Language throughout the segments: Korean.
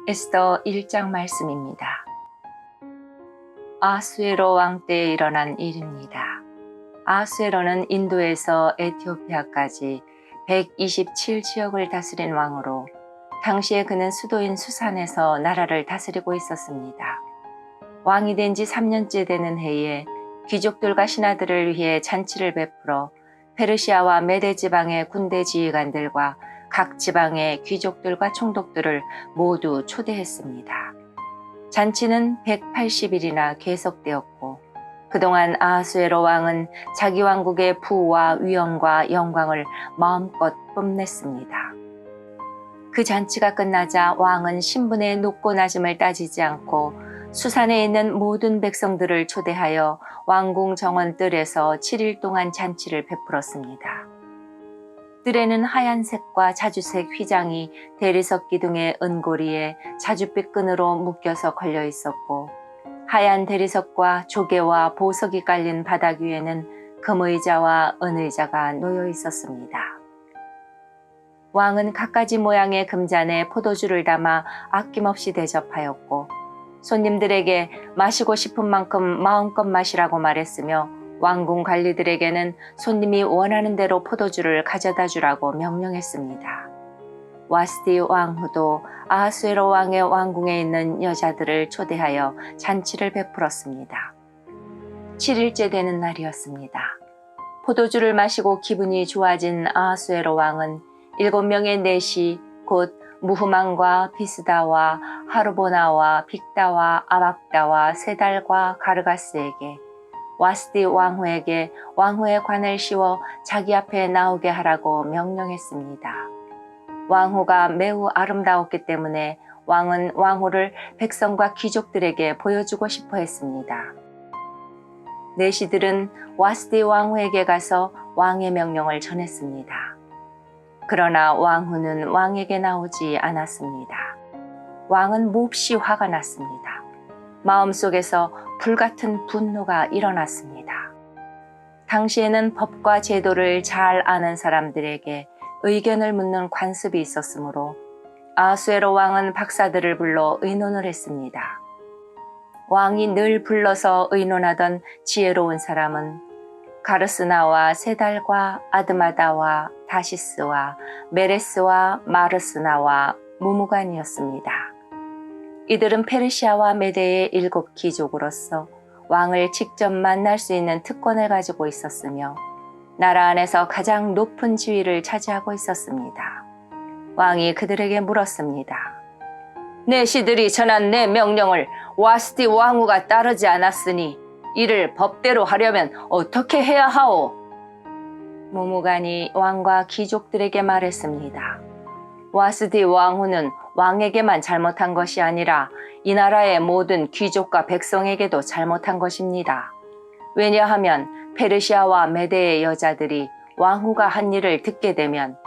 에스더 1장 말씀입니다. 아수에로 왕 때에 일어난 일입니다. 아수에로는 인도에서 에티오피아까지 127지역을 다스린 왕으로 당시에 그는 수도인 수산에서 나라를 다스리고 있었습니다. 왕이 된 지 3년째 되는 해에 귀족들과 신하들을 위해 잔치를 베풀어 페르시아와 메데 지방의 군대 지휘관들과 각 지방의 귀족들과 총독들을 모두 초대했습니다. 잔치는 180일이나 계속되었고 그동안 아하수에로 왕은 자기 왕국의 부와 위엄과 영광을 마음껏 뽐냈습니다. 그 잔치가 끝나자 왕은 신분의 높고 낮음을 따지지 않고 수산에 있는 모든 백성들을 초대하여 왕궁 정원 뜰에서 7일 동안 잔치를 베풀었습니다. 뜰에는 하얀색과 자주색 휘장이 대리석 기둥의 은고리에 자줏빛 끈으로 묶여서 걸려 있었고 하얀 대리석과 조개와 보석이 깔린 바닥 위에는 금의자와 은의자가 놓여 있었습니다. 왕은 갖가지 모양의 금잔에 포도주를 담아 아낌없이 대접하였고 손님들에게 마시고 싶은 만큼 마음껏 마시라고 말했으며 왕궁 관리들에게는 손님이 원하는 대로 포도주를 가져다 주라고 명령했습니다. 와스디 왕후도 아하수에로 왕의 왕궁에 있는 여자들을 초대하여 잔치를 베풀었습니다. 7일째 되는 날이었습니다. 포도주를 마시고 기분이 좋아진 아하수에로 왕은 7명의 내시 곧 무흐만과 비스다와 하르보나와 빅다와 아박다와 세달과 가르가스에게 와스디 왕후에게 왕후의 관을 씌워 자기 앞에 나오게 하라고 명령했습니다. 왕후가 매우 아름다웠기 때문에 왕은 왕후를 백성과 귀족들에게 보여주고 싶어 했습니다. 내시들은 와스디 왕후에게 가서 왕의 명령을 전했습니다. 그러나 왕후는 왕에게 나오지 않았습니다. 왕은 몹시 화가 났습니다. 마음속에서 불같은 분노가 일어났습니다. 당시에는 법과 제도를 잘 아는 사람들에게 의견을 묻는 관습이 있었으므로 아하수에로 왕은 박사들을 불러 의논을 했습니다. 왕이 늘 불러서 의논하던 지혜로운 사람은 가르스나와 세달과 아드마다와 다시스와 메레스와 마르스나와 무무간이었습니다. 이들은 페르시아와 메데의 7 귀족으로서 왕을 직접 만날 수 있는 특권을 가지고 있었으며 나라 안에서 가장 높은 지위를 차지하고 있었습니다. 왕이 그들에게 물었습니다. 내시들이 전한 내 명령을 와스디 왕후가 따르지 않았으니 이를 법대로 하려면 어떻게 해야 하오? 무무간이 왕과 귀족들에게 말했습니다. 와스디 왕후는 왕에게만 잘못한 것이 아니라 이 나라의 모든 귀족과 백성에게도 잘못한 것입니다. 왜냐하면 페르시아와 메데의 여자들이 왕후가 한 일을 듣게 되면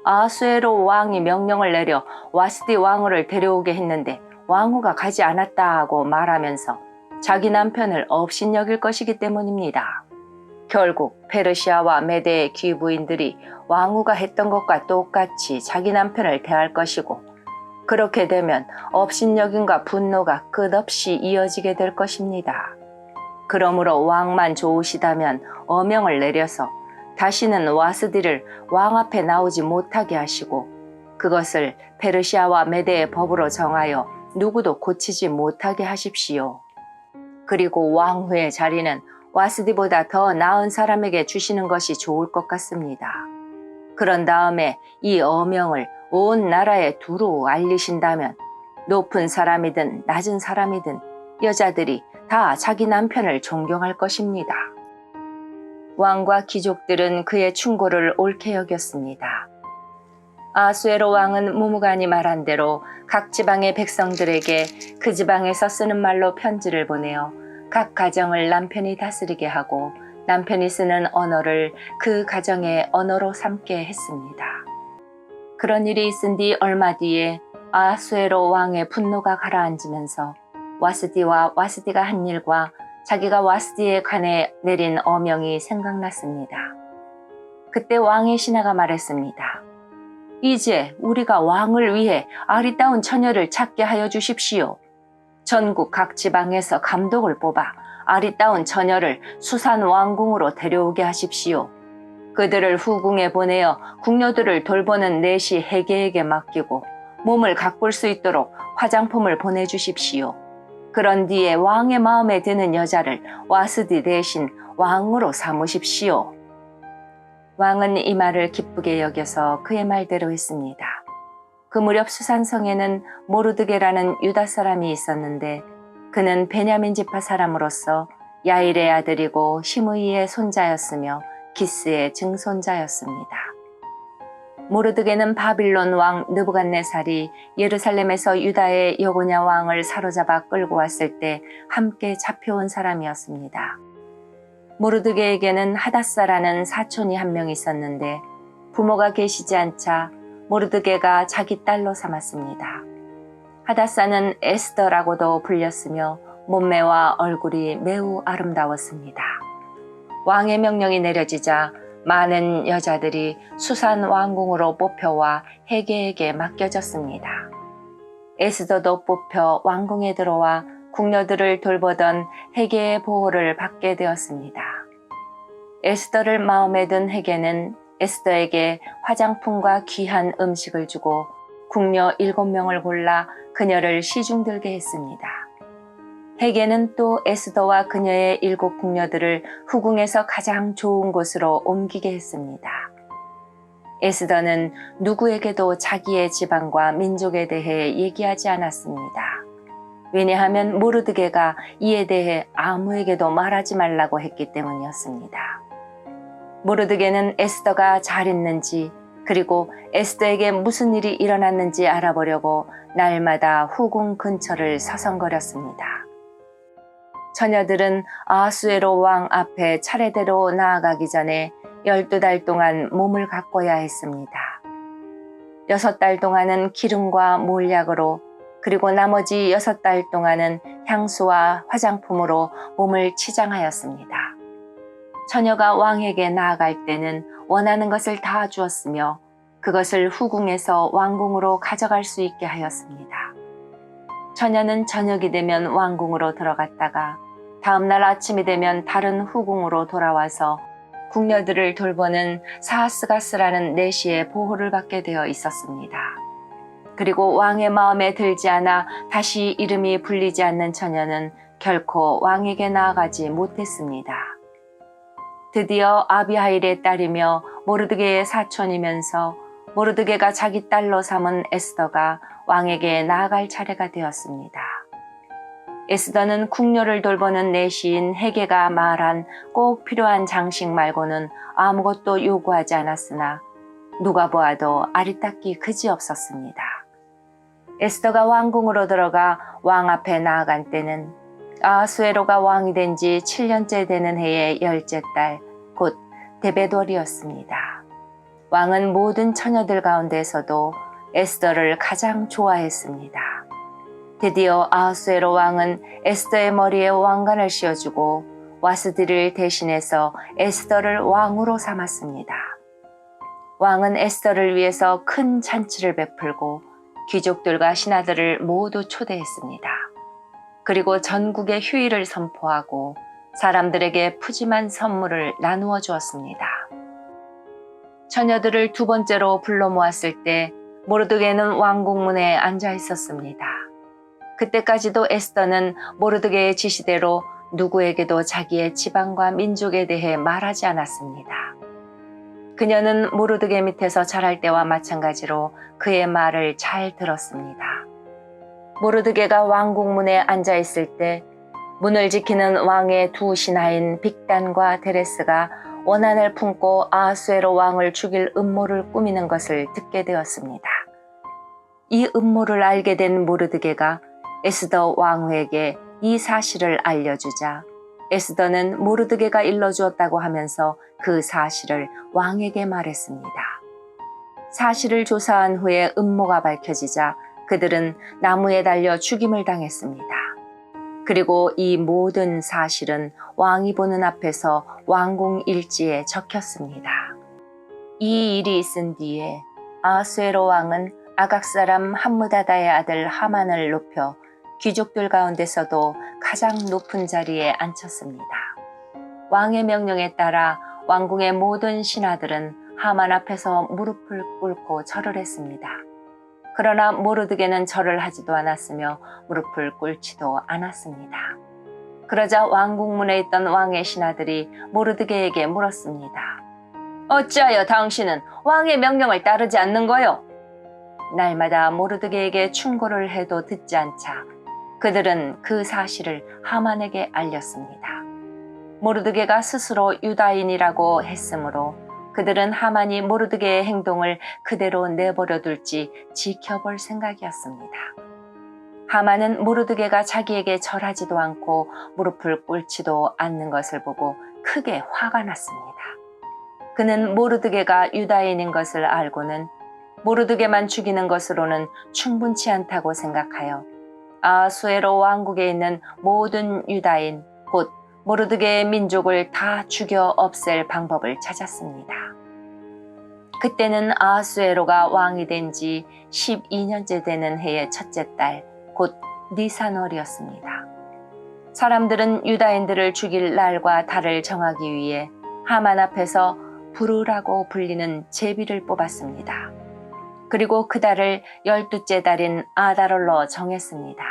아하수에로 왕이 명령을 내려 와스디 왕후를 데려오게 했는데 왕후가 가지 않았다 하고 말하면서 자기 남편을 업신여길 것이기 때문입니다. 결국 페르시아와 메데의 귀부인들이 왕후가 했던 것과 똑같이 자기 남편을 대할 것이고 그렇게 되면 업신여김과 분노가 끝없이 이어지게 될 것입니다. 그러므로 왕만 좋으시다면 어명을 내려서 다시는 와스디를 왕 앞에 나오지 못하게 하시고 그것을 페르시아와 메데의 법으로 정하여 누구도 고치지 못하게 하십시오. 그리고 왕후의 자리는 와스디보다 더 나은 사람에게 주시는 것이 좋을 것 같습니다. 그런 다음에 이 어명을 온 나라에 두루 알리신다면 높은 사람이든 낮은 사람이든 여자들이 다 자기 남편을 존경할 것입니다. 왕과 귀족들은 그의 충고를 옳게 여겼습니다. 아하수에로 왕은 무무간이 말한 대로 각 지방의 백성들에게 그 지방에서 쓰는 말로 편지를 보내어 각 가정을 남편이 다스리게 하고 남편이 쓰는 언어를 그 가정의 언어로 삼게 했습니다. 그런 일이 있은 뒤 얼마 뒤에 아하수에로 왕의 분노가 가라앉으면서 와스디와 와스디가 한 일과 자기가 와스디에 관해 내린 어명이 생각났습니다. 그때 왕의 신하가 말했습니다. 이제 우리가 왕을 위해 아리따운 처녀를 찾게 하여 주십시오. 전국 각 지방에서 감독을 뽑아 아리따운 처녀를 수산 왕궁으로 데려오게 하십시오. 그들을 후궁에 보내어 궁녀들을 돌보는 내시 해계에게 맡기고 몸을 가꿀 수 있도록 화장품을 보내주십시오. 그런 뒤에 왕의 마음에 드는 여자를 와스디 대신 왕으로 삼으십시오. 왕은 이 말을 기쁘게 여겨서 그의 말대로 했습니다. 그 무렵 수산성에는 모르드게라는 유다 사람이 있었는데 그는 베냐민 지파 사람으로서 야일의 아들이고 시므이의 손자였으며 기스의 증손자였습니다. 모르드게는 바빌론 왕 느부갓네살이 예루살렘에서 유다의 여고냐 왕을 사로잡아 끌고 왔을 때 함께 잡혀온 사람이었습니다. 모르드게에게는 하닷사라는 사촌이 한 명 있었는데 부모가 계시지 않자 모르드게가 자기 딸로 삼았습니다. 하닷사는 에스더라고도 불렸으며 몸매와 얼굴이 매우 아름다웠습니다. 왕의 명령이 내려지자 많은 여자들이 수산 왕궁으로 뽑혀와 해계에게 맡겨졌습니다. 에스더도 뽑혀 왕궁에 들어와 궁녀들을 돌보던 해계의 보호를 받게 되었습니다. 에스더를 마음에 든 해계는 에스더에게 화장품과 귀한 음식을 주고 궁녀 7명을 골라 그녀를 시중들게 했습니다. 해계는 또 에스더와 그녀의 7 궁녀들을 후궁에서 가장 좋은 곳으로 옮기게 했습니다. 에스더는 누구에게도 자기의 지방과 민족에 대해 얘기하지 않았습니다. 왜냐하면 모르드게가 이에 대해 아무에게도 말하지 말라고 했기 때문이었습니다. 모르드게는 에스더가 잘 있는지 그리고 에스더에게 무슨 일이 일어났는지 알아보려고 날마다 후궁 근처를 서성거렸습니다. 처녀들은 아하수에로 왕 앞에 차례대로 나아가기 전에 12달 동안 몸을 가꿔야 했습니다. 6달 동안은 기름과 몰약으로 그리고 나머지 6달 동안은 향수와 화장품으로 몸을 치장하였습니다. 처녀가 왕에게 나아갈 때는 원하는 것을 다 주었으며 그것을 후궁에서 왕궁으로 가져갈 수 있게 하였습니다. 처녀는 저녁이 되면 왕궁으로 들어갔다가 다음날 아침이 되면 다른 후궁으로 돌아와서 궁녀들을 돌보는 사하스가스라는 내시의 보호를 받게 되어 있었습니다. 그리고 왕의 마음에 들지 않아 다시 이름이 불리지 않는 처녀는 결코 왕에게 나아가지 못했습니다. 드디어 아비하일의 딸이며 모르드게의 사촌이면서 모르드게가 자기 딸로 삼은 에스더가 왕에게 나아갈 차례가 되었습니다. 에스더는 궁녀를 돌보는 내시인 해게가 말한 꼭 필요한 장식 말고는 아무것도 요구하지 않았으나 누가 보아도 아리따기 그지없었습니다. 에스더가 왕궁으로 들어가 왕 앞에 나아간 때는 아하수에로가 왕이 된 지 7년째 되는 해의 10째 달, 곧 데베돌이었습니다. 왕은 모든 처녀들 가운데서도 에스더를 가장 좋아했습니다. 드디어 아하수에로 왕은 에스더의 머리에 왕관을 씌워주고 와스디를 대신해서 에스더를 왕으로 삼았습니다. 왕은 에스더를 위해서 큰 잔치를 베풀고 귀족들과 신하들을 모두 초대했습니다. 그리고 전국에 휴일을 선포하고 사람들에게 푸짐한 선물을 나누어 주었습니다. 처녀들을 2번째로 불러 모았을 때 모르드게는 왕궁문에 앉아 있었습니다. 그때까지도 에스더는 모르드게의 지시대로 누구에게도 자기의 지방과 민족에 대해 말하지 않았습니다. 그녀는 모르드게 밑에서 자랄 때와 마찬가지로 그의 말을 잘 들었습니다. 모르드게가 왕궁문에 앉아 있을 때 문을 지키는 왕의 2 신하인 빅단과 데레스가 원한을 품고 아하수에로 왕을 죽일 음모를 꾸미는 것을 듣게 되었습니다. 이 음모를 알게 된 모르드게가 에스더 왕후에게 이 사실을 알려주자 에스더는 모르드게가 일러주었다고 하면서 그 사실을 왕에게 말했습니다. 사실을 조사한 후에 음모가 밝혀지자 그들은 나무에 달려 죽임을 당했습니다. 그리고 이 모든 사실은 왕이 보는 앞에서 왕궁 일지에 적혔습니다. 이 일이 있은 뒤에 아수에로 왕은 아각 사람 함므다다의 아들 하만을 높여 귀족들 가운데서도 가장 높은 자리에 앉혔습니다. 왕의 명령에 따라 왕궁의 모든 신하들은 하만 앞에서 무릎을 꿇고 절을 했습니다. 그러나 모르드게는 절을 하지도 않았으며 무릎을 꿇지도 않았습니다. 그러자 왕궁문에 있던 왕의 신하들이 모르드게에게 물었습니다. 어찌하여 당신은 왕의 명령을 따르지 않는 거요? 날마다 모르드게에게 충고를 해도 듣지 않자 그들은 그 사실을 하만에게 알렸습니다. 모르드게가 스스로 유다인이라고 했으므로 그들은 하만이 모르드게의 행동을 그대로 내버려 둘지 지켜볼 생각이었습니다. 하만은 모르드게가 자기에게 절하지도 않고 무릎을 꿇지도 않는 것을 보고 크게 화가 났습니다. 그는 모르드게가 유다인인 것을 알고는 모르드게만 죽이는 것으로는 충분치 않다고 생각하여 아수에로 왕국에 있는 모든 유다인, 곧 모르드게의 민족을 다 죽여 없앨 방법을 찾았습니다. 그때는 아수에로가 왕이 된 지 12년째 되는 해의 첫째 달, 곧 니산월이었습니다. 사람들은 유다인들을 죽일 날과 달을 정하기 위해 하만 앞에서 부르라고 불리는 제비를 뽑았습니다. 그리고 그 달을 12째 달인 아달월로 정했습니다.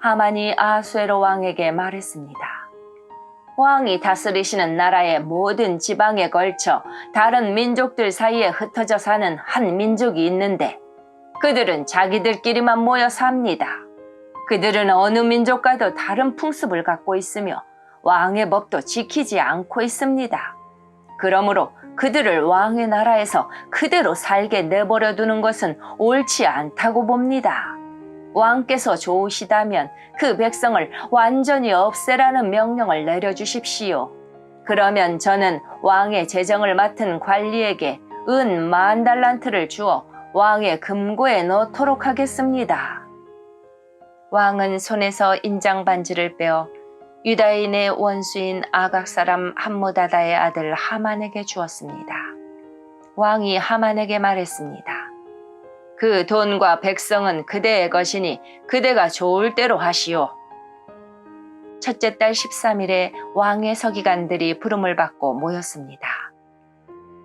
하만이 아수에로 왕에게 말했습니다. 왕이 다스리시는 나라의 모든 지방에 걸쳐 다른 민족들 사이에 흩어져 사는 한 민족이 있는데 그들은 자기들끼리만 모여 삽니다. 그들은 어느 민족과도 다른 풍습을 갖고 있으며 왕의 법도 지키지 않고 있습니다. 그러므로 그들을 왕의 나라에서 그대로 살게 내버려 두는 것은 옳지 않다고 봅니다. 왕께서 좋으시다면 그 백성을 완전히 없애라는 명령을 내려주십시오. 그러면 저는 왕의 재정을 맡은 관리에게 은 10,000달란트를 주어 왕의 금고에 넣도록 하겠습니다. 왕은 손에서 인장 반지를 빼어 유다인의 원수인 아각 사람 함므다다의 아들 하만에게 주었습니다. 왕이 하만에게 말했습니다. 그 돈과 백성은 그대의 것이니 그대가 좋을 대로 하시오. 첫째 달 13일에 왕의 서기관들이 부름을 받고 모였습니다.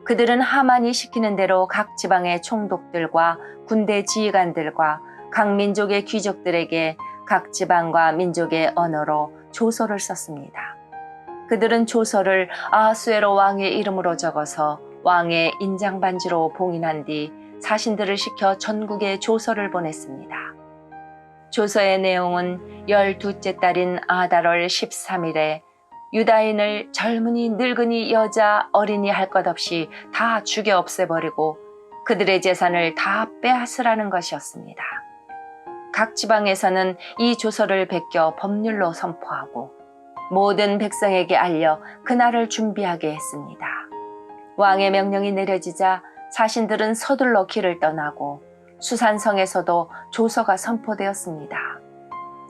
그들은 하만이 시키는 대로 각 지방의 총독들과 군대 지휘관들과 각 민족의 귀족들에게 각 지방과 민족의 언어로 조서를 썼습니다. 그들은 조서를 아수에로 왕의 이름으로 적어서 왕의 인장반지로 봉인한 뒤 사신들을 시켜 전국에 조서를 보냈습니다. 조서의 내용은 12째 달인 아달월 13일에 유다인을 젊은이, 늙은이, 여자, 어린이 할 것 없이 다 죽여 없애버리고 그들의 재산을 다 빼앗으라는 것이었습니다. 각 지방에서는 이 조서를 베껴 법률로 선포하고 모든 백성에게 알려 그날을 준비하게 했습니다. 왕의 명령이 내려지자 사신들은 서둘러 길을 떠나고 수산성에서도 조서가 선포되었습니다.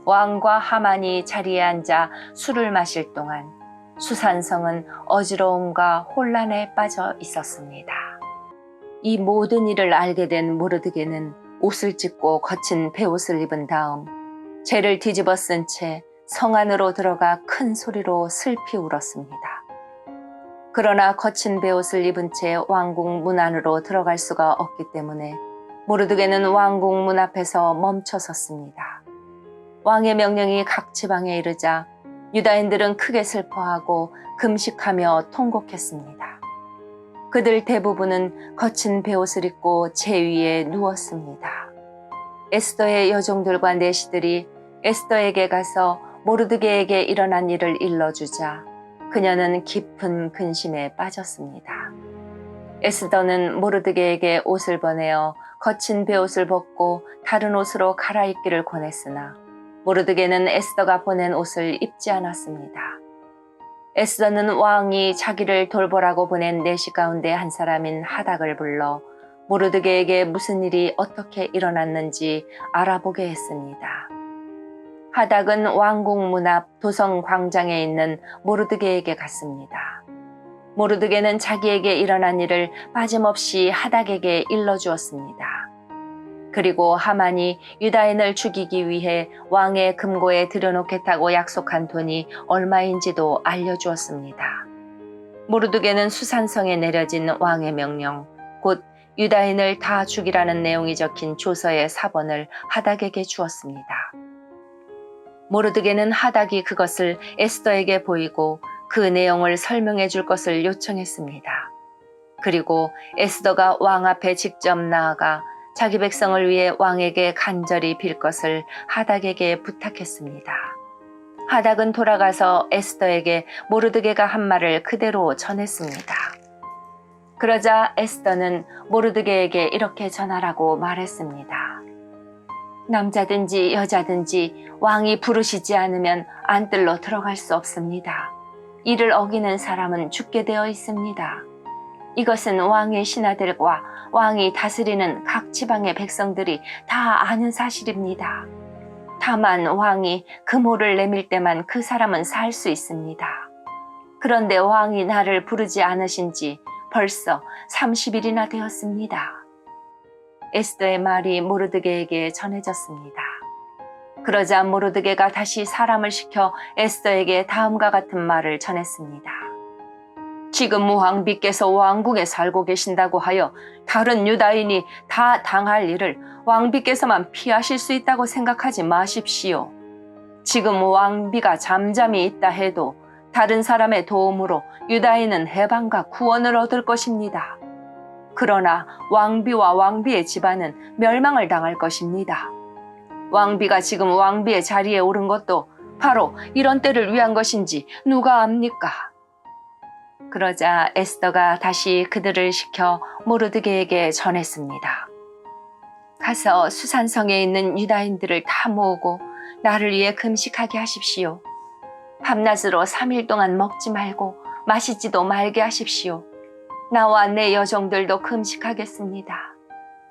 왕과 하만이 자리에 앉아 술을 마실 동안 수산성은 어지러움과 혼란에 빠져 있었습니다. 이 모든 일을 알게 된 모르드게는 옷을 찢고 거친 베옷을 입은 다음 죄를 뒤집어 쓴 채 성 안으로 들어가 큰 소리로 슬피 울었습니다. 그러나 거친 베옷을 입은 채 왕궁 문 안으로 들어갈 수가 없기 때문에 모르드게는 왕궁 문 앞에서 멈춰 섰습니다. 왕의 명령이 각 지방에 이르자 유다인들은 크게 슬퍼하고 금식하며 통곡했습니다. 그들 대부분은 거친 베옷을 입고 제 위에 누웠습니다. 에스더의 여종들과 내시들이 에스더에게 가서 모르드게에게 일어난 일을 일러주자 그녀는 깊은 근심에 빠졌습니다. 에스더는 모르드게에게 옷을 보내어 거친 베옷을 벗고 다른 옷으로 갈아입기를 권했으나 모르드게는 에스더가 보낸 옷을 입지 않았습니다. 에스더는 왕이 자기를 돌보라고 보낸 내시 가운데 한 사람인 하닥을 불러 모르드게에게 무슨 일이 어떻게 일어났는지 알아보게 했습니다. 하닥은 왕궁 문 앞 도성 광장에 있는 모르드게에게 갔습니다. 모르드게는 자기에게 일어난 일을 빠짐없이 하닥에게 일러주었습니다. 그리고 하만이 유다인을 죽이기 위해 왕의 금고에 들여놓겠다고 약속한 돈이 얼마인지도 알려주었습니다. 모르드게는 수산성에 내려진 왕의 명령, 곧 유다인을 다 죽이라는 내용이 적힌 조서의 사본을 하닥에게 주었습니다. 모르드게는 하닥이 그것을 에스더에게 보이고 그 내용을 설명해 줄 것을 요청했습니다. 그리고 에스더가 왕 앞에 직접 나아가 자기 백성을 위해 왕에게 간절히 빌 것을 하닥에게 부탁했습니다. 하닥은 돌아가서 에스더에게 모르드게가 한 말을 그대로 전했습니다. 그러자 에스더는 모르드게에게 이렇게 전하라고 말했습니다. 남자든지 여자든지 왕이 부르시지 않으면 안뜰로 들어갈 수 없습니다. 이를 어기는 사람은 죽게 되어 있습니다. 이것은 왕의 신하들과 왕이 다스리는 각 지방의 백성들이 다 아는 사실입니다. 다만 왕이 금호를 내밀 때만 그 사람은 살 수 있습니다. 그런데 왕이 나를 부르지 않으신 지 벌써 30일이나 되었습니다. 에스더의 말이 모르드게에게 전해졌습니다. 그러자 모르드게가 다시 사람을 시켜 에스더에게 다음과 같은 말을 전했습니다. 지금 왕비께서 왕궁에 살고 계신다고 하여 다른 유다인이 다 당할 일을 왕비께서만 피하실 수 있다고 생각하지 마십시오. 지금 왕비가 잠잠히 있다 해도 다른 사람의 도움으로 유다인은 해방과 구원을 얻을 것입니다. 그러나 왕비와 왕비의 집안은 멸망을 당할 것입니다. 왕비가 지금 왕비의 자리에 오른 것도 바로 이런 때를 위한 것인지 누가 압니까? 그러자 에스더가 다시 그들을 시켜 모르드게에게 전했습니다. 가서 수산성에 있는 유다인들을 다 모으고 나를 위해 금식하게 하십시오. 밤낮으로 3일 동안 먹지 말고 마시지도 말게 하십시오. 나와 내 여종들도 금식하겠습니다.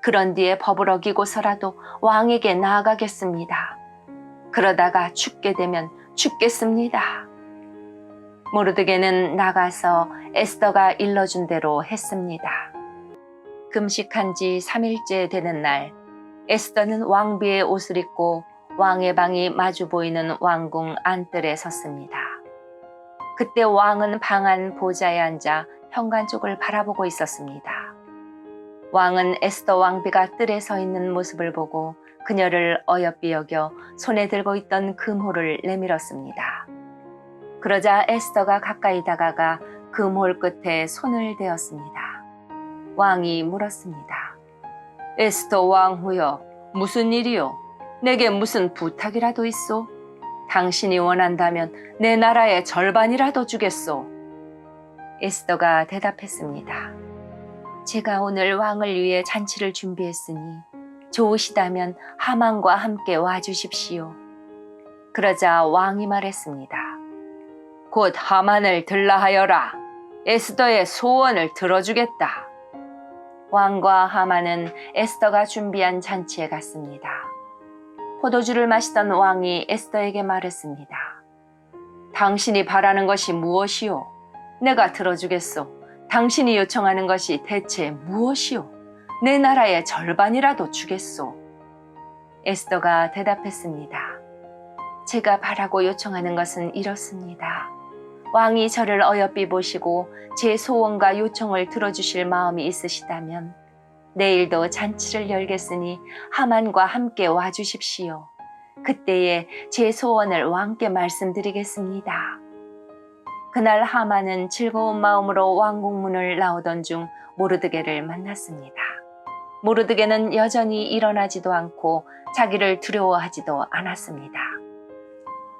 그런 뒤에 법을 어기고서라도 왕에게 나아가겠습니다. 그러다가 죽게 되면 죽겠습니다. 모르드게는 나가서 에스더가 일러준 대로 했습니다. 금식한 지 3일째 되는 날, 에스더는 왕비의 옷을 입고 왕의 방이 마주 보이는 왕궁 안뜰에 섰습니다. 그때 왕은 방 안 보좌에 앉아 현관 쪽을 바라보고 있었습니다. 왕은 에스더 왕비가 뜰에 서 있는 모습을 보고 그녀를 어여삐 여겨 손에 들고 있던 금호를 내밀었습니다. 그러자 에스더가 가까이 다가가 금홀 끝에 손을 대었습니다. 왕이 물었습니다. 에스더 왕후여, 무슨 일이요? 내게 무슨 부탁이라도 있소? 당신이 원한다면 내 나라의 절반이라도 주겠소. 에스더가 대답했습니다. 제가 오늘 왕을 위해 잔치를 준비했으니 좋으시다면 하만과 함께 와주십시오. 그러자 왕이 말했습니다. 곧 하만을 들라하여라. 에스더의 소원을 들어주겠다. 왕과 하만은 에스더가 준비한 잔치에 갔습니다. 포도주를 마시던 왕이 에스더에게 말했습니다. 당신이 바라는 것이 무엇이오? 내가 들어주겠소. 당신이 요청하는 것이 대체 무엇이오? 내 나라의 절반이라도 주겠소. 에스더가 대답했습니다. 제가 바라고 요청하는 것은 이렇습니다. 왕이 저를 어여삐 보시고 제 소원과 요청을 들어주실 마음이 있으시다면 내일도 잔치를 열겠으니 하만과 함께 와주십시오. 그때에 제 소원을 왕께 말씀드리겠습니다. 그날 하만은 즐거운 마음으로 왕궁문을 나오던 중 모르드게를 만났습니다. 모르드게는 여전히 일어나지도 않고 자기를 두려워하지도 않았습니다.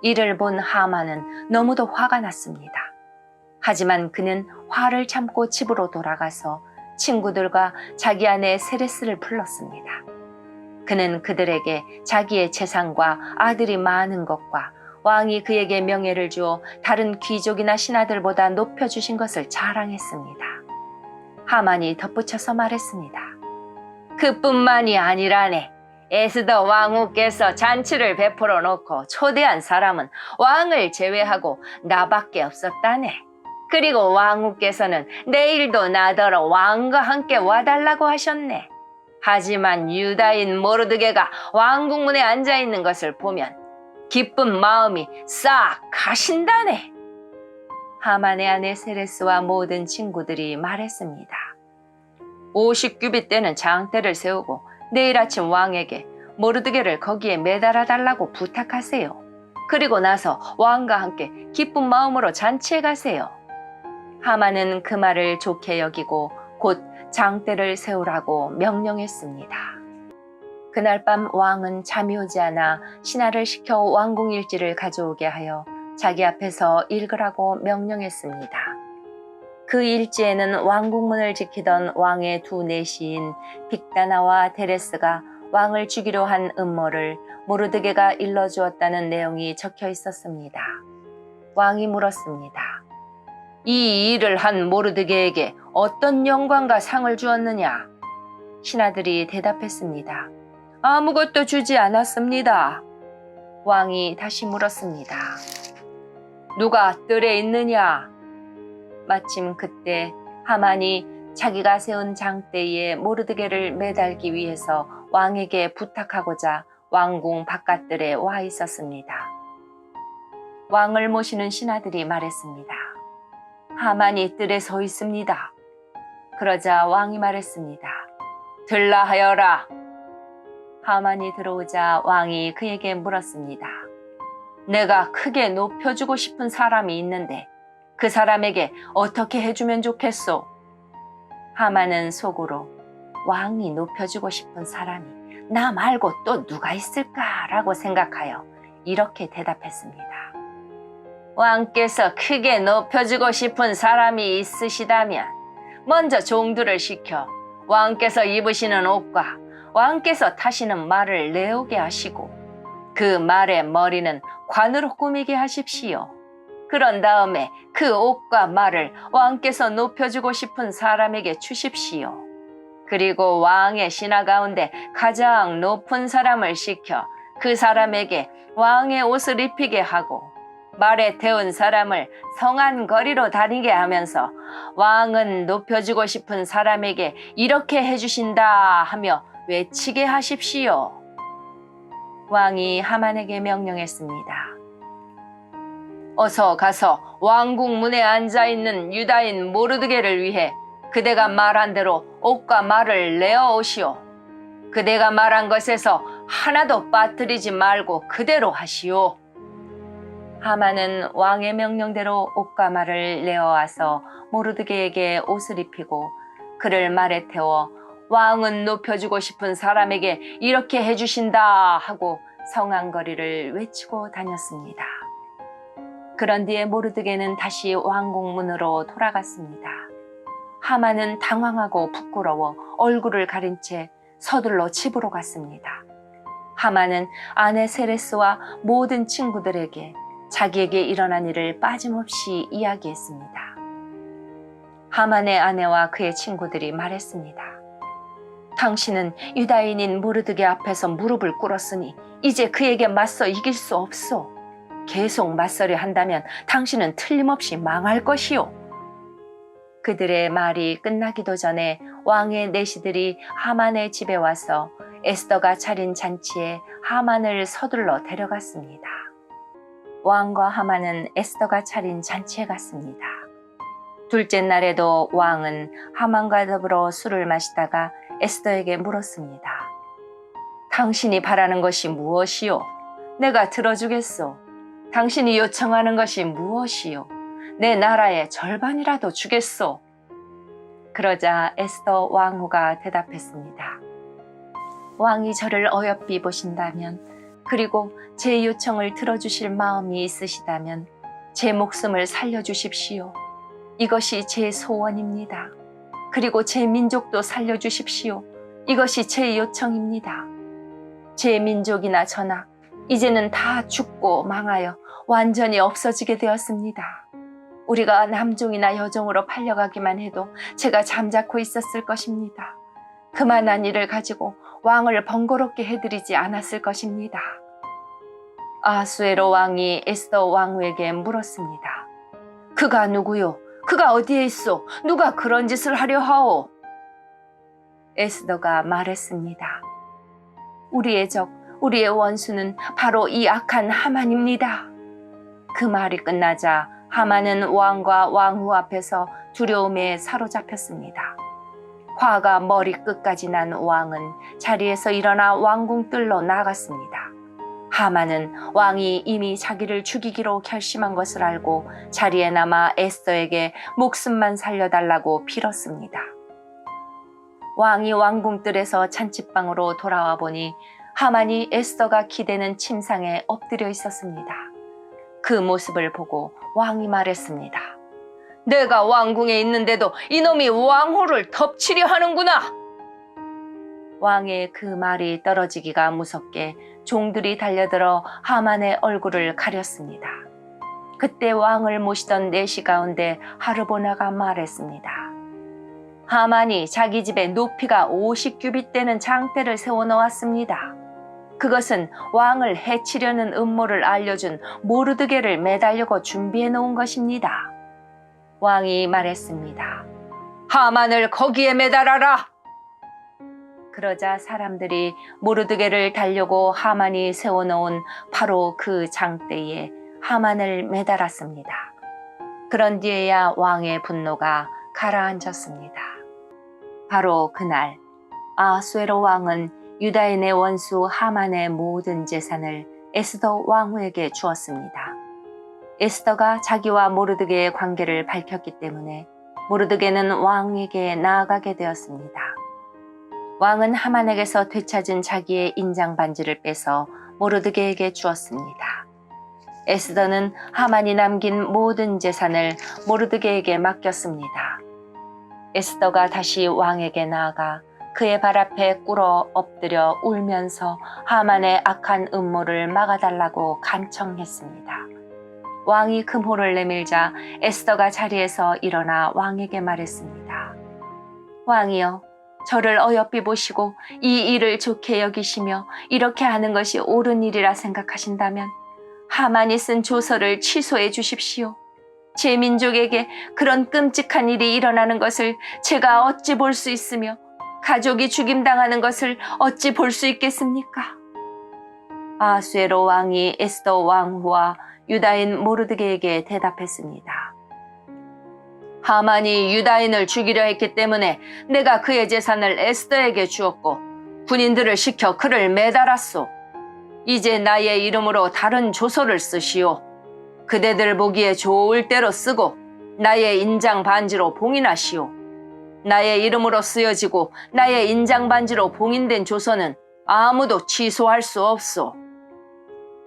이를 본 하만은 너무도 화가 났습니다. 하지만 그는 화를 참고 집으로 돌아가서 친구들과 자기 아내 세레스를 불렀습니다. 그는 그들에게 자기의 재산과 아들이 많은 것과 왕이 그에게 명예를 주어 다른 귀족이나 신하들보다 높여주신 것을 자랑했습니다. 하만이 덧붙여서 말했습니다. 그뿐만이 아니라네. 에스더 왕후께서 잔치를 베풀어 놓고 초대한 사람은 왕을 제외하고 나밖에 없었다네. 그리고 왕후께서는 내일도 나더러 왕과 함께 와달라고 하셨네. 하지만 유다인 모르드게가 왕궁문에 앉아있는 것을 보면 기쁜 마음이 싹 가신다네. 하만의 아내 세레스와 모든 친구들이 말했습니다. 50규빗 되는 장대를 세우고 내일 아침 왕에게 모르드게를 거기에 매달아 달라고 부탁하세요. 그리고 나서 왕과 함께 기쁜 마음으로 잔치에 가세요. 하만은 그 말을 좋게 여기고 곧 장대를 세우라고 명령했습니다. 그날 밤 왕은 잠이 오지 않아 신하를 시켜 왕궁 일지를 가져오게 하여 자기 앞에서 읽으라고 명령했습니다. 그 일지에는 왕궁문을 지키던 왕의 두 내시인 빅다나와 데레스가 왕을 죽이려 한 음모를 모르드게가 일러주었다는 내용이 적혀 있었습니다. 왕이 물었습니다. 이 일을 한 모르드게에게 어떤 영광과 상을 주었느냐? 신하들이 대답했습니다. 아무것도 주지 않았습니다. 왕이 다시 물었습니다. 누가 뜰에 있느냐? 마침 그때 하만이 자기가 세운 장대에 모르드게를 매달기 위해서 왕에게 부탁하고자 왕궁 바깥들에 와 있었습니다. 왕을 모시는 신하들이 말했습니다. 하만이 뜰에 서 있습니다. 그러자 왕이 말했습니다. 들라 하여라. 하만이 들어오자 왕이 그에게 물었습니다. 내가 크게 높여주고 싶은 사람이 있는데 그 사람에게 어떻게 해주면 좋겠소? 하만은 속으로 왕이 높여주고 싶은 사람이 나 말고 또 누가 있을까라고 생각하여 이렇게 대답했습니다. 왕께서 크게 높여주고 싶은 사람이 있으시다면 먼저 종들을 시켜 왕께서 입으시는 옷과 왕께서 타시는 말을 내오게 하시고 그 말의 머리는 관으로 꾸미게 하십시오. 그런 다음에 그 옷과 말을 왕께서 높여주고 싶은 사람에게 주십시오. 그리고 왕의 신하 가운데 가장 높은 사람을 시켜 그 사람에게 왕의 옷을 입히게 하고 말에 태운 사람을 성안 거리로 다니게 하면서 왕은 높여주고 싶은 사람에게 이렇게 해주신다 하며 외치게 하십시오. 왕이 하만에게 명령했습니다. 어서 가서 왕궁 문에 앉아있는 유다인 모르드게를 위해 그대가 말한 대로 옷과 말을 내어 오시오. 그대가 말한 것에서 하나도 빠뜨리지 말고 그대로 하시오. 하만은 왕의 명령대로 옷과 말을 내어와서 모르드게에게 옷을 입히고 그를 말에 태워 왕은 높여주고 싶은 사람에게 이렇게 해주신다 하고 성안거리를 외치고 다녔습니다. 그런 뒤에 모르드게는 다시 왕궁문으로 돌아갔습니다. 하만은 당황하고 부끄러워 얼굴을 가린 채 서둘러 집으로 갔습니다. 하만은 아내 세레스와 모든 친구들에게 자기에게 일어난 일을 빠짐없이 이야기했습니다. 하만의 아내와 그의 친구들이 말했습니다. 당신은 유다인인 모르드게 앞에서 무릎을 꿇었으니 이제 그에게 맞서 이길 수 없소. 계속 맞서려 한다면 당신은 틀림없이 망할 것이오. 그들의 말이 끝나기도 전에 왕의 내시들이 하만의 집에 와서 에스더가 차린 잔치에 하만을 서둘러 데려갔습니다. 왕과 하만은 에스더가 차린 잔치에 갔습니다. 둘째 날에도 왕은 하만과 더불어 술을 마시다가 에스더에게 물었습니다. 당신이 바라는 것이 무엇이요? 내가 들어주겠소. 당신이 요청하는 것이 무엇이요? 내 나라의 절반이라도 주겠소. 그러자 에스더 왕후가 대답했습니다. 왕이 저를 어여삐 보신다면 그리고 제 요청을 들어주실 마음이 있으시다면 제 목숨을 살려주십시오. 이것이 제 소원입니다. 그리고 제 민족도 살려주십시오. 이것이 제 요청입니다. 제 민족이나 저나 이제는 다 죽고 망하여 완전히 없어지게 되었습니다. 우리가 남종이나 여종으로 팔려가기만 해도 제가 잠자코 있었을 것입니다. 그만한 일을 가지고 왕을 번거롭게 해드리지 않았을 것입니다. 아수에로 왕이 에스더 왕후에게 물었습니다. 그가 누구요? 그가 어디에 있소? 누가 그런 짓을 하려 하오? 에스더가 말했습니다. 우리의 적, 우리의 원수는 바로 이 악한 하만입니다. 그 말이 끝나자 하만은 왕과 왕후 앞에서 두려움에 사로잡혔습니다. 화가 머리 끝까지 난 왕은 자리에서 일어나 왕궁뜰로 나갔습니다. 하만은 왕이 이미 자기를 죽이기로 결심한 것을 알고 자리에 남아 에스더에게 목숨만 살려달라고 빌었습니다. 왕이 왕궁뜰에서 잔치방으로 돌아와 보니 하만이 에스더가 기대는 침상에 엎드려 있었습니다. 그 모습을 보고 왕이 말했습니다. 내가 왕궁에 있는데도 이놈이 왕후를 덮치려 하는구나. 왕의 그 말이 떨어지기가 무섭게 종들이 달려들어 하만의 얼굴을 가렸습니다. 그때 왕을 모시던 내시 가운데 하르보나가 말했습니다. 하만이 자기 집에 높이가 50규빗 되는 장대를 세워놓았습니다. 그것은 왕을 해치려는 음모를 알려준 모르드게를 매달려고 준비해 놓은 것입니다. 왕이 말했습니다. 하만을 거기에 매달아라. 그러자 사람들이 모르드게를 달려고 하만이 세워놓은 바로 그 장대에 하만을 매달았습니다. 그런 뒤에야 왕의 분노가 가라앉았습니다. 바로 그날 아수에로 왕은 유다인의 원수 하만의 모든 재산을 에스더 왕후에게 주었습니다. 에스더가 자기와 모르드게의 관계를 밝혔기 때문에 모르드게는 왕에게 나아가게 되었습니다. 왕은 하만에게서 되찾은 자기의 인장 반지를 빼서 모르드게에게 주었습니다. 에스더는 하만이 남긴 모든 재산을 모르드게에게 맡겼습니다. 에스더가 다시 왕에게 나아가 그의 발 앞에 꿇어 엎드려 울면서 하만의 악한 음모를 막아달라고 간청했습니다. 왕이 금호를 내밀자 에스더가 자리에서 일어나 왕에게 말했습니다. 왕이여, 저를 어여삐 보시고 이 일을 좋게 여기시며 이렇게 하는 것이 옳은 일이라 생각하신다면 하만이 쓴 조서를 취소해 주십시오. 제 민족에게 그런 끔찍한 일이 일어나는 것을 제가 어찌 볼 수 있으며 가족이 죽임당하는 것을 어찌 볼 수 있겠습니까? 아수에로 왕이 에스더 왕후와 유다인 모르드게에게 대답했습니다. 하만이 유다인을 죽이려 했기 때문에 내가 그의 재산을 에스더에게 주었고 군인들을 시켜 그를 매달았소. 이제 나의 이름으로 다른 조서를 쓰시오. 그대들 보기에 좋을 대로 쓰고 나의 인장 반지로 봉인하시오. 나의 이름으로 쓰여지고 나의 인장 반지로 봉인된 조서는 아무도 취소할 수 없소.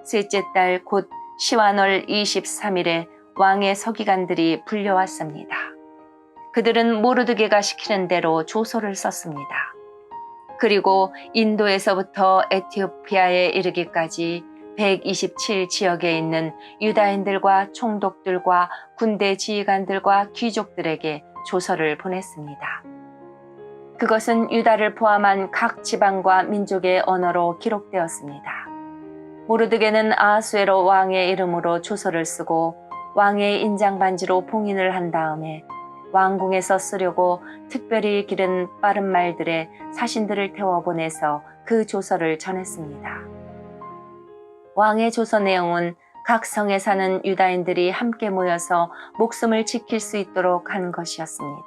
셋째 달 곧 시완월 23일에 왕의 서기관들이 불려왔습니다. 그들은 모르드게가 시키는 대로 조서를 썼습니다. 그리고 인도에서부터 에티오피아에 이르기까지 127지역에 있는 유다인들과 총독들과 군대 지휘관들과 귀족들에게 조서를 보냈습니다. 그것은 유다를 포함한 각 지방과 민족의 언어로 기록되었습니다. 모르드게는 아수에로 왕의 이름으로 조서를 쓰고 왕의 인장 반지로 봉인을 한 다음에 왕궁에서 쓰려고 특별히 기른 빠른 말들의 사신들을 태워 보내서 그 조서를 전했습니다. 왕의 조서 내용은 각 성에 사는 유다인들이 함께 모여서 목숨을 지킬 수 있도록 한 것이었습니다.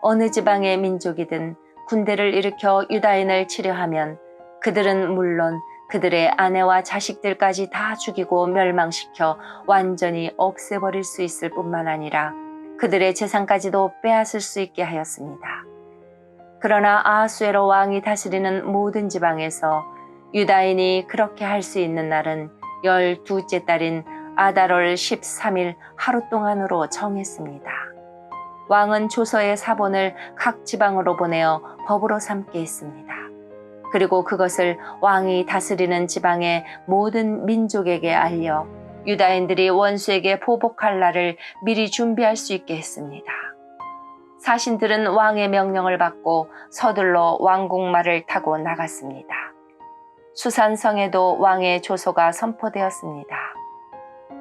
어느 지방의 민족이든 군대를 일으켜 유다인을 치려하면 그들은 물론 그들의 아내와 자식들까지 다 죽이고 멸망시켜 완전히 없애버릴 수 있을 뿐만 아니라 그들의 재산까지도 빼앗을 수 있게 하였습니다. 그러나 아수에로 왕이 다스리는 모든 지방에서 유다인이 그렇게 할 수 있는 날은 12째 달인 아달월 13일 하루 동안으로 정했습니다. 왕은 조서의 사본을 각 지방으로 보내어 법으로 삼게 했습니다. 그리고 그것을 왕이 다스리는 지방의 모든 민족에게 알려 유다인들이 원수에게 보복할 날을 미리 준비할 수 있게 했습니다. 사신들은 왕의 명령을 받고 서둘러 왕궁말을 타고 나갔습니다. 수산성에도 왕의 조서가 선포되었습니다.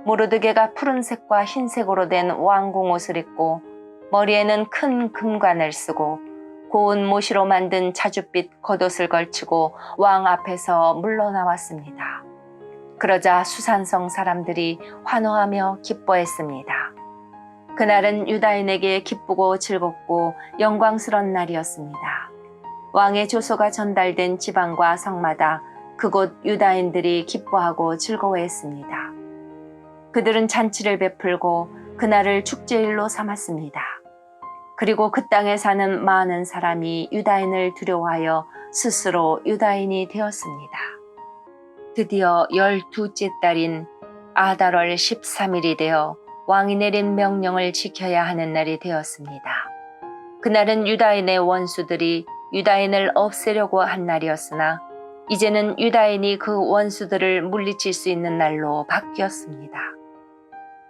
모르드게가 푸른색과 흰색으로 된 왕궁 옷을 입고 머리에는 큰 금관을 쓰고 고운 모시로 만든 자줏빛 겉옷을 걸치고 왕 앞에서 물러나왔습니다. 그러자 수산성 사람들이 환호하며 기뻐했습니다. 그날은 유다인에게 기쁘고 즐겁고 영광스러운 날이었습니다. 왕의 조서가 전달된 지방과 성마다 그곳 유다인들이 기뻐하고 즐거워했습니다. 그들은 잔치를 베풀고 그날을 축제일로 삼았습니다. 그리고 그 땅에 사는 많은 사람이 유다인을 두려워하여 스스로 유다인이 되었습니다. 드디어 12째 달인 아달월 13일이 되어 왕이 내린 명령을 지켜야 하는 날이 되었습니다. 그날은 유다인의 원수들이 유다인을 없애려고 한 날이었으나 이제는 유다인이 그 원수들을 물리칠 수 있는 날로 바뀌었습니다.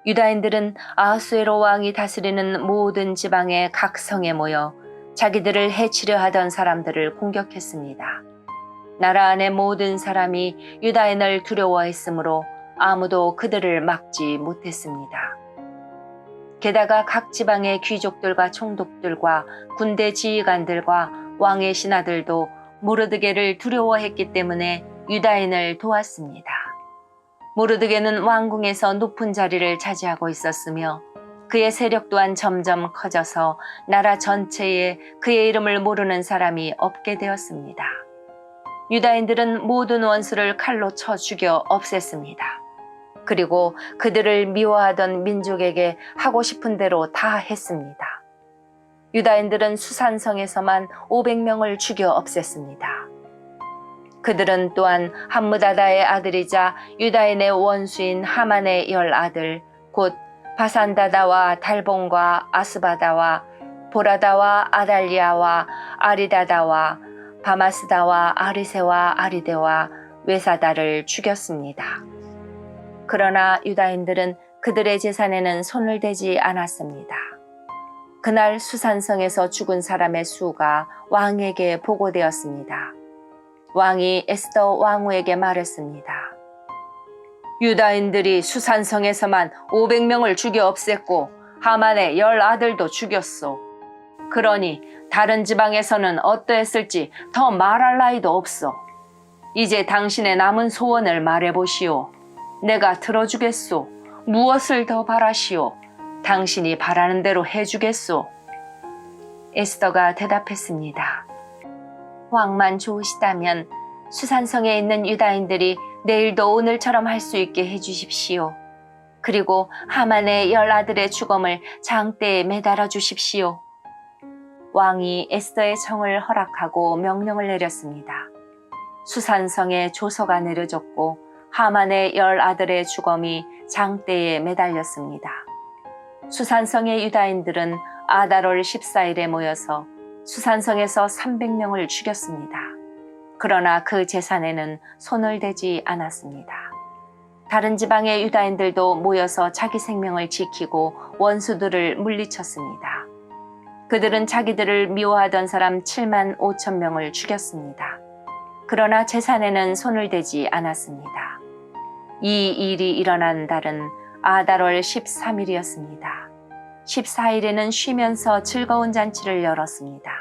유다인들은 아하수에로 왕이 다스리는 모든 지방의 각 성에 모여 자기들을 해치려 하던 사람들을 공격했습니다. 나라 안의 모든 사람이 유다인을 두려워했으므로 아무도 그들을 막지 못했습니다. 게다가 각 지방의 귀족들과 총독들과 군대 지휘관들과 왕의 신하들도 모르드게를 두려워했기 때문에 유다인을 도왔습니다. 모르드게는 왕궁에서 높은 자리를 차지하고 있었으며 그의 세력 또한 점점 커져서 나라 전체에 그의 이름을 모르는 사람이 없게 되었습니다. 유다인들은 모든 원수를 칼로 쳐 죽여 없앴습니다. 그리고 그들을 미워하던 민족에게 하고 싶은 대로 다 했습니다. 유다인들은 수산성에서만 500명을 죽여 없앴습니다. 그들은 또한 함므다다의 아들이자 유다인의 원수인 하만의 10아들 곧 바산다다와 달본과 아스바다와 보라다와 아달리아와 아리다다와 바마스다와 아리세와 아리데와 외사다를 죽였습니다. 그러나 유다인들은 그들의 재산에는 손을 대지 않았습니다. 그날 수산성에서 죽은 사람의 수가 왕에게 보고되었습니다. 왕이 에스더 왕후에게 말했습니다. 유다인들이 수산성에서만 500명을 죽여 없앴고 하만의 10아들도 죽였소. 그러니 다른 지방에서는 어떠했을지 더 말할 나위도 없소. 이제 당신의 남은 소원을 말해보시오. 내가 들어주겠소. 무엇을 더 바라시오. 당신이 바라는 대로 해주겠소. 에스더가 대답했습니다. 왕만 좋으시다면 수산성에 있는 유다인들이 내일도 오늘처럼 할 수 있게 해주십시오. 그리고 하만의 10아들의 죽음을 장대에 매달아 주십시오. 왕이 에스더의 청을 허락하고 명령을 내렸습니다. 수산성에 조서가 내려졌고 하만의 10아들의 죽음이 장대에 매달렸습니다. 수산성의 유다인들은 아달월 14일에 모여서 수산성에서 300명을 죽였습니다. 그러나 그 재산에는 손을 대지 않았습니다. 다른 지방의 유다인들도 모여서 자기 생명을 지키고 원수들을 물리쳤습니다. 그들은 자기들을 미워하던 사람 7만 5천 명을 죽였습니다. 그러나 재산에는 손을 대지 않았습니다. 이 일이 일어난 달은 아달월 13일이었습니다. 14일에는 쉬면서 즐거운 잔치를 열었습니다.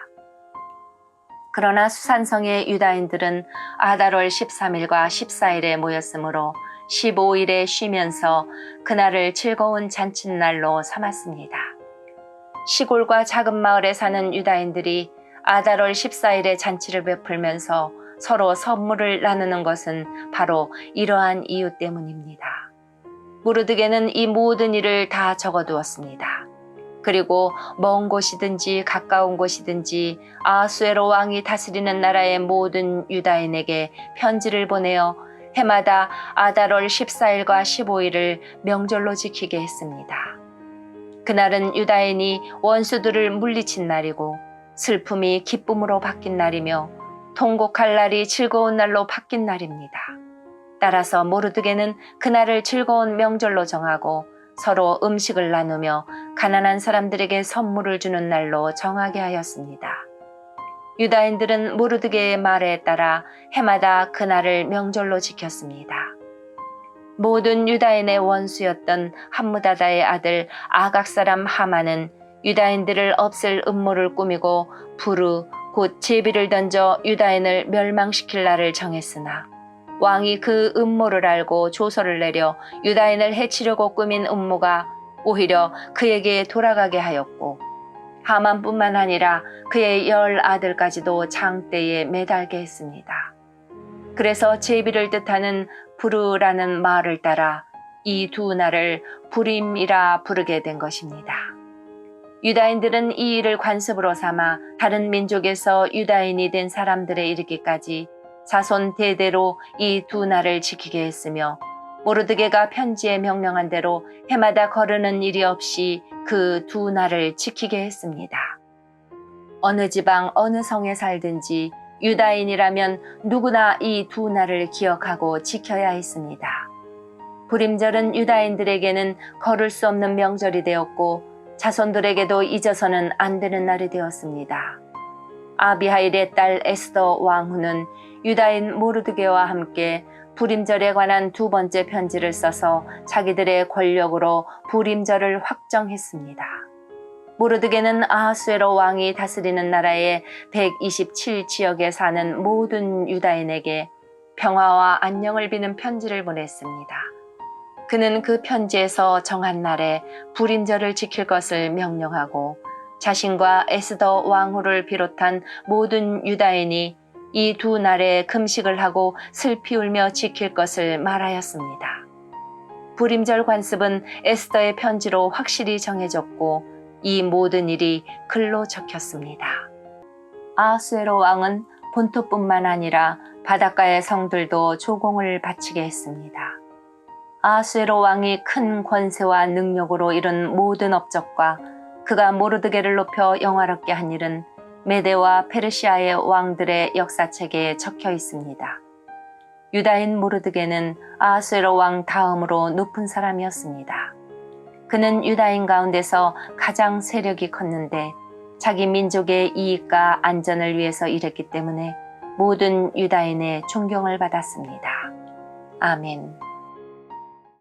그러나 수산성의 유다인들은 아달월 13일과 14일에 모였으므로 15일에 쉬면서 그날을 즐거운 잔칫날로 삼았습니다. 시골과 작은 마을에 사는 유다인들이 아달월 14일에 잔치를 베풀면서 서로 선물을 나누는 것은 바로 이러한 이유 때문입니다. 모르드게는 이 모든 일을 다 적어두었습니다. 그리고 먼 곳이든지 가까운 곳이든지 아하수에로 왕이 다스리는 나라의 모든 유다인에게 편지를 보내어 해마다 아달월 14일과 15일을 명절로 지키게 했습니다. 그날은 유다인이 원수들을 물리친 날이고 슬픔이 기쁨으로 바뀐 날이며 통곡할 날이 즐거운 날로 바뀐 날입니다. 따라서 모르드게는 그날을 즐거운 명절로 정하고 서로 음식을 나누며 가난한 사람들에게 선물을 주는 날로 정하게 하였습니다. 유다인들은 모르드게의 말에 따라 해마다 그날을 명절로 지켰습니다. 모든 유다인의 원수였던 함무다다의 아들 아각 사람 하만은 유다인들을 없앨 음모를 꾸미고 부르 곧 제비를 던져 유다인을 멸망시킬 날을 정했으나 왕이 그 음모를 알고 조서를 내려 유다인을 해치려고 꾸민 음모가 오히려 그에게 돌아가게 하였고 하만뿐만 아니라 그의 10 아들까지도 장대에 매달게 했습니다. 그래서 제비를 뜻하는 부르라는 말을 따라 이 두 날을 부림이라 부르게 된 것입니다. 유다인들은 이 일을 관습으로 삼아 다른 민족에서 유다인이 된 사람들에 이르기까지 자손 대대로 이 두 날을 지키게 했으며 모르드게가 편지에 명령한 대로 해마다 거르는 일이 없이 그 두 날을 지키게 했습니다. 어느 지방 어느 성에 살든지 유다인이라면 누구나 이 두 날을 기억하고 지켜야 했습니다. 부림절은 유다인들에게는 거를 수 없는 명절이 되었고 자손들에게도 잊어서는 안 되는 날이 되었습니다. 아비하일의 딸 에스더 왕후는 유다인 모르드게와 함께 부림절에 관한 두 번째 편지를 써서 자기들의 권력으로 부림절을 확정했습니다. 모르드게는 아하수에로 왕이 다스리는 나라의 127지역에 사는 모든 유다인에게 평화와 안녕을 비는 편지를 보냈습니다. 그는 그 편지에서 정한 날에 부림절을 지킬 것을 명령하고 자신과 에스더 왕후를 비롯한 모든 유다인이 이 두 날에 금식을 하고 슬피 울며 지킬 것을 말하였습니다. 부림절 관습은 에스더의 편지로 확실히 정해졌고 이 모든 일이 글로 적혔습니다. 아하수에로 왕은 본토뿐만 아니라 바닷가의 성들도 조공을 바치게 했습니다. 아하수에로 왕이 큰 권세와 능력으로 이룬 모든 업적과 그가 모르드게를 높여 영화롭게 한 일은 메데와 페르시아의 왕들의 역사책에 적혀 있습니다. 유다인 모르드게는 아하수에로 왕 다음으로 높은 사람이었습니다. 그는 유다인 가운데서 가장 세력이 컸는데 자기 민족의 이익과 안전을 위해서 일했기 때문에 모든 유다인의 존경을 받았습니다. 아멘.